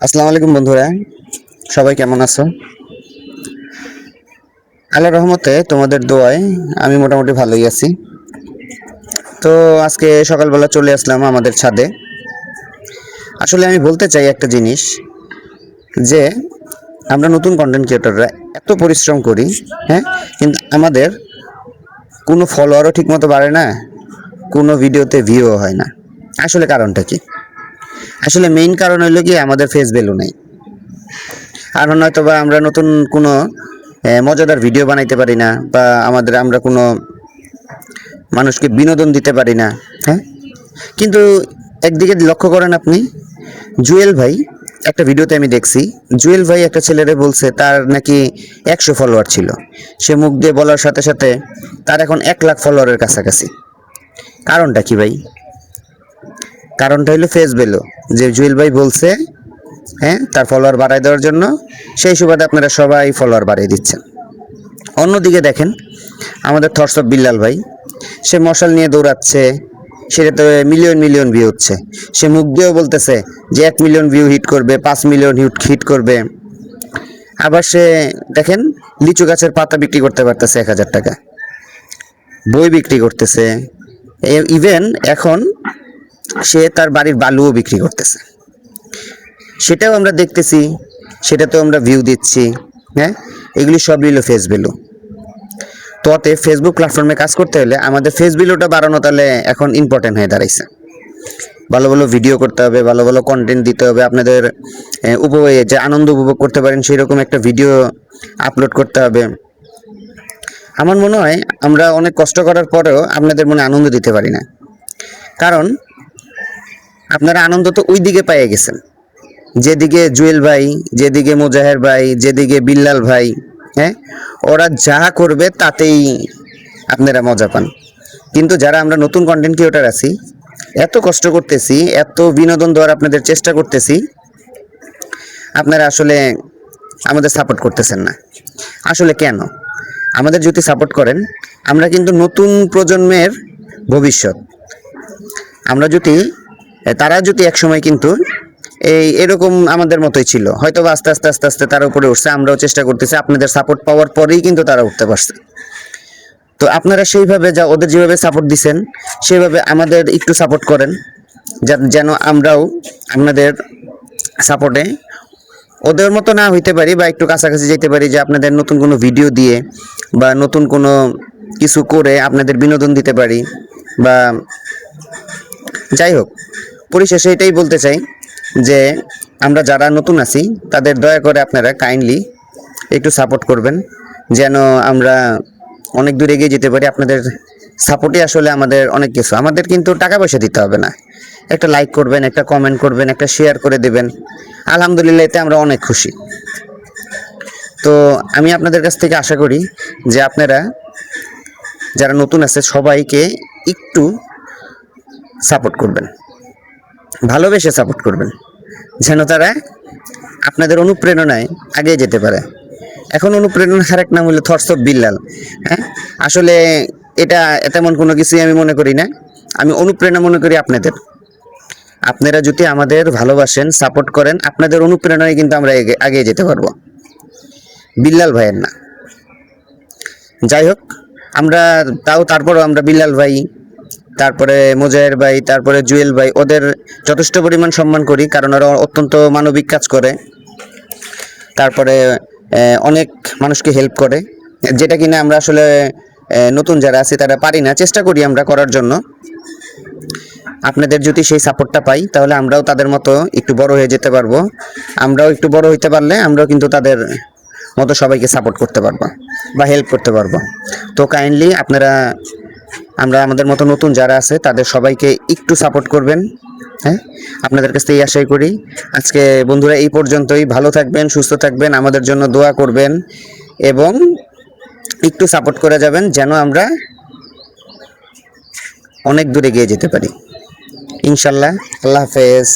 আসসালামু আলাইকুম বন্ধুরা, সবাই কেমন আছো? আল্লাহর রহমতে তোমাদের দোয়ায় আমি মোটামুটি ভালোই আছি। তো আজকে সকালবেলা চলে আসলাম আমাদের ছাদে। আসলে আমি বলতে চাই একটা জিনিস, যে আমরা নতুন কন্টেন্ট ক্রিয়েটররা এত পরিশ্রম করি, হ্যাঁ, কিন্তু আমাদের কোনো ফলোয়ারও ঠিকমতো বাড়ে না, কোনো ভিডিওতে ভিউও হয় না। আসলে কারণটা কি? আসলে মেইন কারণ হইলো কি, আমাদের ফেস ভ্যালু নেই। আর নয়তো বা আমরা নতুন কোনো মজাদার ভিডিও বানাইতে পারি না, বা আমরা কোনো মানুষকে বিনোদন দিতে পারি না। হ্যাঁ, কিন্তু একদিকে লক্ষ্য করেন আপনি, জুয়েল ভাই একটা ভিডিওতে আমি দেখছি, জুয়েল ভাই একটা ছেলেরে বলছে তার নাকি 100 ফলোয়ার ছিল। সে মুখ দিয়ে বলার সাথে সাথে তার এখন 1 লাখ ফলোয়ারের কাছাকাছি। কারণটা কি ভাই? কারণটা হলো ফেস ভ্যালু। যে জুয়েল ভাই বলছে, হ্যাঁ, তার ফলোয়ার বাড়ায় দেওয়ার জন্য, সেই সুবাদে আপনারা সবাই ফলোয়ার বাড়িয়ে দিচ্ছেন। অন্যদিকে দেখেন আমাদের থটস অফ বিল্লাল ভাই, সে মশাল নিয়ে দৌড়াচ্ছে, সেটাতে মিলিয়ন মিলিয়ন ভিউ হচ্ছে। সে মুখ দিয়েও বলতেছে যে 1 মিলিয়ন ভিউ হিট করবে, 5 মিলিয়ন হিট করবে। আবার সে দেখেন লিচু গাছের পাতা বিক্রি করতে পারতেছে 1,000 টাকা, বই বিক্রি করতেছে, ইভেন এখন সে তার বাড়ির বালুও বিক্রি করতেছে। সেটাও আমরা দেখতেছি, সেটাতেও আমরা ভিউ দিচ্ছি। হ্যাঁ, এগুলি সবই হলো ফেস ভ্যালু। তো অতএব ফেসবুক প্ল্যাটফর্মে কাজ করতে হলে আমাদের ফেস ভ্যালুটা বাড়ানো তাহলে এখন ইম্পর্টেন্ট হয়ে দাঁড়াইছে। ভালো ভালো ভিডিও করতে হবে, ভালো ভালো কন্টেন্ট দিতে হবে, আপনাদের উপভোগে যে আনন্দ উপভোগ করতে পারেন সেরকম একটা ভিডিও আপলোড করতে হবে। আমার মনে হয় আমরা অনেক কষ্ট করার পরেও আপনাদের মনে আনন্দ দিতে পারি না, কারণ আপনারা আনন্দ তো ওই দিকে পেয়ে গেছেন, যেদিকে জুয়েল ভাই, যেদিকে মোজাহের ভাই, যেদিকে বিল্লাল ভাই, হ্যাঁ, ওরা যা করবে তাতেই আপনারা মজা পান। কিন্তু যারা আমরা নতুন কন্টেন্ট ক্রিয়েটর আছি, এত কষ্ট করতেছি, এত বিনোদন দেওয়ার আপনাদের চেষ্টা করতেছি, আপনারা আসলে আমাদের সাপোর্ট করতেছেন না। আসলে কেন? আমাদের যদি সাপোর্ট করেন, আমরা কিন্তু নতুন প্রজন্মের ভবিষ্যৎ। আমরা যদি তারা যদি একসময় কিন্তু এরকম আমাদের মতোই ছিল, হয়তো আস্তে আস্তে আস্তে আস্তে তারা উপরে উঠছে, আমরাও চেষ্টা করতেছি, আপনাদের সাপোর্ট পাওয়ার পরেই কিন্তু তারা উঠতে পারছে। তো আপনারা সেইভাবে যা ওদের যেভাবে সাপোর্ট দিচ্ছেন, সেভাবে আমাদের একটু সাপোর্ট করেন, যেন আমরাও আপনাদের সাপোর্টে ওদের মতো না হইতে পারি, বা একটু কাছাকাছি যেতে পারি, যে আপনাদের নতুন কোনো ভিডিও দিয়ে বা নতুন কোনো কিছু করে আপনাদের বিনোদন দিতে পারি। বা যাই হোক, পরিশেষে এটাই বলতে চাই যে আমরা যারা নতুন আছি তাদের দয়া করে আপনারা কাইন্ডলি একটু সাপোর্ট করবেন, যেন আমরা অনেক দূর এগিয়ে যেতে পারি। আপনাদের সাপোর্টই আসলে আমাদের অনেক কিছু। আমাদের কিন্তু টাকা পয়সা দিতে হবে না, একটা লাইক করবেন, একটা কমেন্ট করবেন, একটা শেয়ার করে দেবেন, আলহামদুলিল্লাহ, এতে আমরা অনেক খুশি। তো আমি আপনাদের কাছ থেকে আশা করি যে আপনারা যারা নতুন আছে সবাইকে একটু সাপোর্ট করবেন, ভালোবেসে সাপোর্ট করবেন, যেন তারা আপনাদের অনুপ্রেরণায় আগে যেতে পারে। এখন অনুপ্রেরণার আরেক নাম হলো থটস অফ বিল্লাল। হ্যাঁ, আসলে এটা তেমন কোনো কিছুই আমি মনে করি না। আমি অনুপ্রেরণা মনে করি আপনাদের। আপনারা যদি আমাদের ভালোবাসেন, সাপোর্ট করেন, আপনাদের অনুপ্রেরণায় কিন্তু আমরা এগিয়ে যেতে পারবো, বিল্লাল ভাইয়ের না। যাই হোক, আমরা তারপরও আমরা বিল্লাল ভাই, তারপরে মোজাহের ভাই, তারপরে জুয়েল ভাই, ওদের যথেষ্ট পরিমাণ সম্মান করি, কারণ ওরা অত্যন্ত মানবিক কাজ করে। তারপরে অনেক মানুষকে হেল্প করে, যেটা কিনা আমরা আসলে নতুন যারা আছি তারা পারি না, চেষ্টা করি আমরা করার জন্য। আপনাদের যদি সেই সাপোর্টটা পাই, তাহলে আমরাও তাদের মতো একটু বড় হয়ে যেতে পারবো। আমরাও একটু বড় হইতে পারলে আমরাও কিন্তু তাদের মতো সবাইকে সাপোর্ট করতে পারবো বা হেল্প করতে পারবো। তো কাইন্ডলি আপনারা আমাদের মতো নতুন যারা আছে তাদের সবাইকে একটু সাপোর্ট করবেন। হ্যাঁ, আপনাদের কাছ থেকে এই আশাই করি। আজকে বন্ধুরা এই পর্যন্তই। ভালো থাকবেন, সুস্থ থাকবেন, আমাদের জন্য দোয়া করবেন এবং একটু সাপোর্ট করে যাবেন, যেন আমরা অনেক দূরে এগিয়ে যেতে পারি, ইনশাল্লাহ। আল্লাহ হাফেজ।